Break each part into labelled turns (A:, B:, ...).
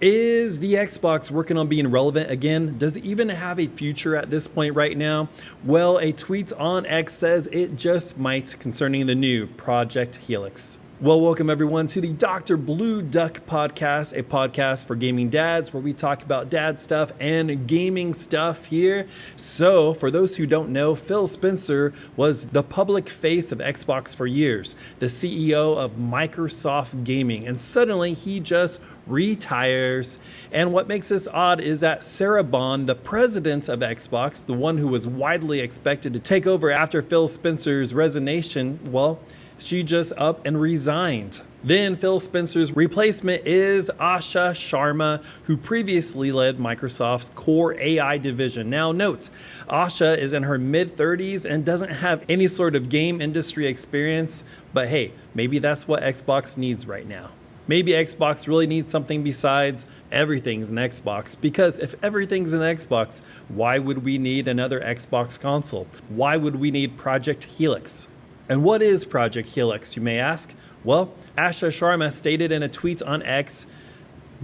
A: Is the Xbox working on being relevant again? Does it even have a future at this point right now? Well, a tweet on X says it just might concerning the new Project Helix. Well, welcome everyone to the Dr. Blue Duck podcast, a podcast for gaming dads where we talk about dad stuff and gaming stuff here. So for those who don't know, Phil Spencer was the public face of Xbox for years, the CEO of Microsoft Gaming, and suddenly he just retires. And what makes this odd is that Sarah Bond, the president of Xbox, the one who was widely expected to take over after Phil Spencer's resignation, well, she just up and resigned. Then Phil Spencer's replacement is Asha Sharma, who previously led Microsoft's core AI division. Now note, Asha is in her mid-30s and doesn't have any sort of game industry experience, but hey, maybe that's what Xbox needs right now. Maybe Xbox really needs something besides everything's an Xbox, because if everything's an Xbox, why would we need another Xbox console? Why would we need Project Helix? And what is Project Helix, you may ask? Well, Asha Sharma stated in a tweet on X,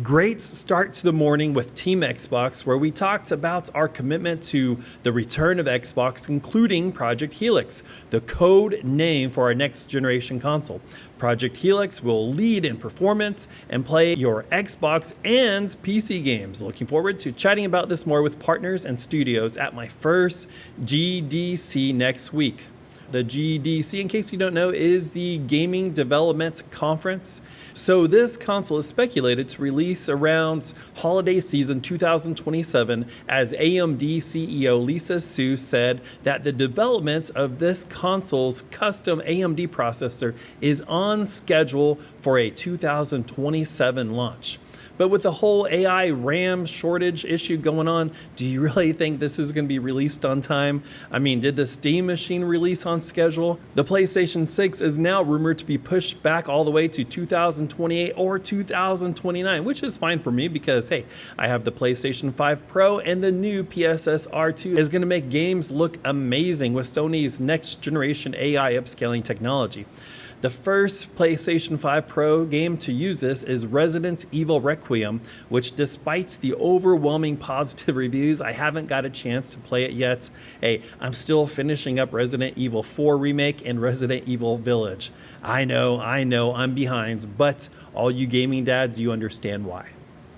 A: "Great start to the morning with Team Xbox, where we talked about our commitment to the return of Xbox, including Project Helix, the code name for our next generation console. Project Helix will lead in performance and play your Xbox and PC games. Looking forward to chatting about this more with partners and studios at my first GDC next week." The GDC, in case you don't know, is the Gaming Development Conference. So this console is speculated to release around holiday season 2027, as AMD CEO Lisa Su said that the development of this console's custom AMD processor is on schedule for a 2027 launch. But with the whole AI RAM shortage issue going on, do you really think this is going to be released on time? I mean, did the Steam Machine release on schedule? The PlayStation 6 is now rumored to be pushed back all the way to 2028 or 2029, which is fine for me because, hey, I have the PlayStation 5 Pro, and the new PSS R2 is going to make games look amazing with Sony's next generation AI upscaling technology. The first PlayStation 5 Pro game to use this is Resident Evil Requiem, which despite the overwhelming positive reviews, I haven't got a chance to play it yet. Hey, I'm still finishing up Resident Evil 4 Remake and Resident Evil Village. I know, I'm behind, but all you gaming dads, you understand why.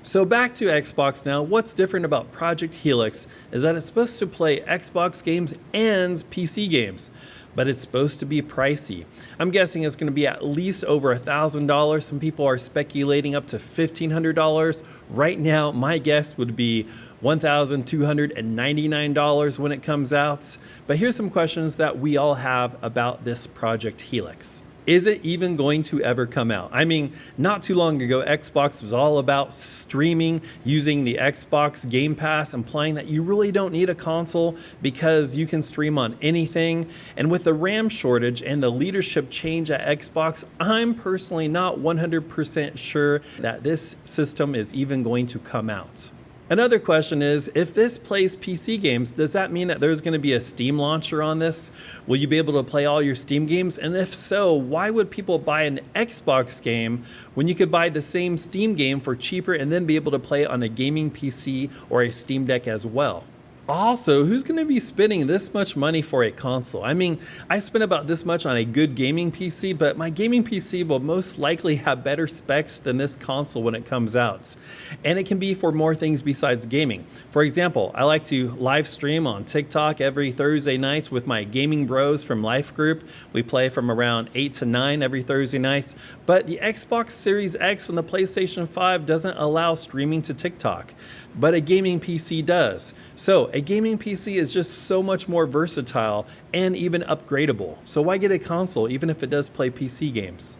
A: So back to Xbox now. What's different about Project Helix is that it's supposed to play Xbox games and PC games, but it's supposed to be pricey. I'm guessing it's going to be at least over $1,000. Some people are speculating up to $1,500. Right now, my guess would be $1,299 when it comes out. But here's some questions that we all have about this Project Helix. Is it even going to ever come out? I mean, not too long ago, Xbox was all about streaming, using the Xbox Game Pass, implying that you really don't need a console because you can stream on anything. And with the RAM shortage and the leadership change at Xbox, I'm personally not 100% sure that this system is even going to come out. Another question is, if this plays PC games, does that mean that there's going to be a Steam launcher on this? Will you be able to play all your Steam games? And if so, why would people buy an Xbox game when you could buy the same Steam game for cheaper and then be able to play it on a gaming PC or a Steam Deck as well? Also, who's going to be spending this much money for a console? I mean, I spent about this much on a good gaming PC, but my gaming PC will most likely have better specs than this console when it comes out. And it can be for more things besides gaming. For example, I like to live stream on TikTok every Thursday nights with my gaming bros from Life Group. We play from around 8 to 9 every Thursday nights. But the Xbox Series X and the PlayStation 5 doesn't allow streaming to TikTok, but a gaming PC does. So a gaming PC is just so much more versatile and even upgradable. So why get a console even if it does play PC games?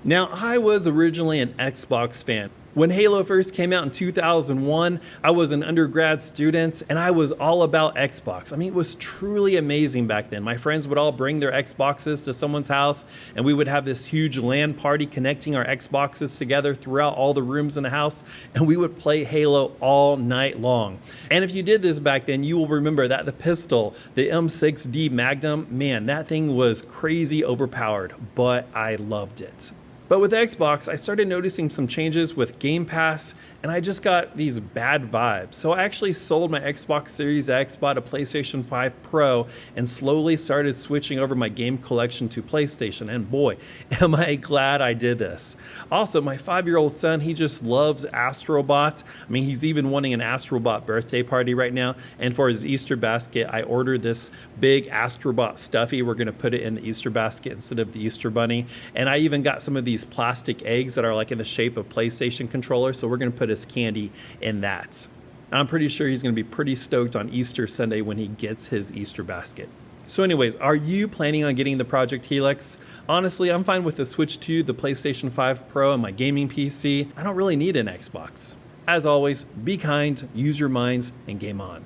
A: Now, I was originally an Xbox fan. When Halo first came out in 2001, I was an undergrad student and I was all about Xbox. I mean, it was truly amazing back then. My friends would all bring their Xboxes to someone's house and we would have this huge LAN party connecting our Xboxes together throughout all the rooms in the house, and we would play Halo all night long. And if you did this back then, you will remember that the pistol, the M6D Magnum, man, that thing was crazy overpowered, but I loved it. But with Xbox, I started noticing some changes with Game Pass, and I just got these bad vibes. So I actually sold my Xbox Series X, bought a PlayStation 5 Pro, and slowly started switching over my game collection to PlayStation. And boy, am I glad I did this. Also, my 5-year-old son, he just loves Astrobots. I mean, he's even wanting an Astrobot birthday party right now. And for his Easter basket, I ordered this big Astrobot stuffy. We're going to put it in the Easter basket instead of the Easter bunny. And I even got some of these plastic eggs that are like in the shape of PlayStation controllers, so we're going to put his candy in that. I'm pretty sure he's going to be pretty stoked on Easter Sunday when he gets his Easter basket. So anyways, are you planning on getting the Project Helix? Honestly, I'm fine with the Switch 2, the PlayStation 5 Pro, and my gaming PC. I don't really need an Xbox. As always, be kind, use your minds, and game on.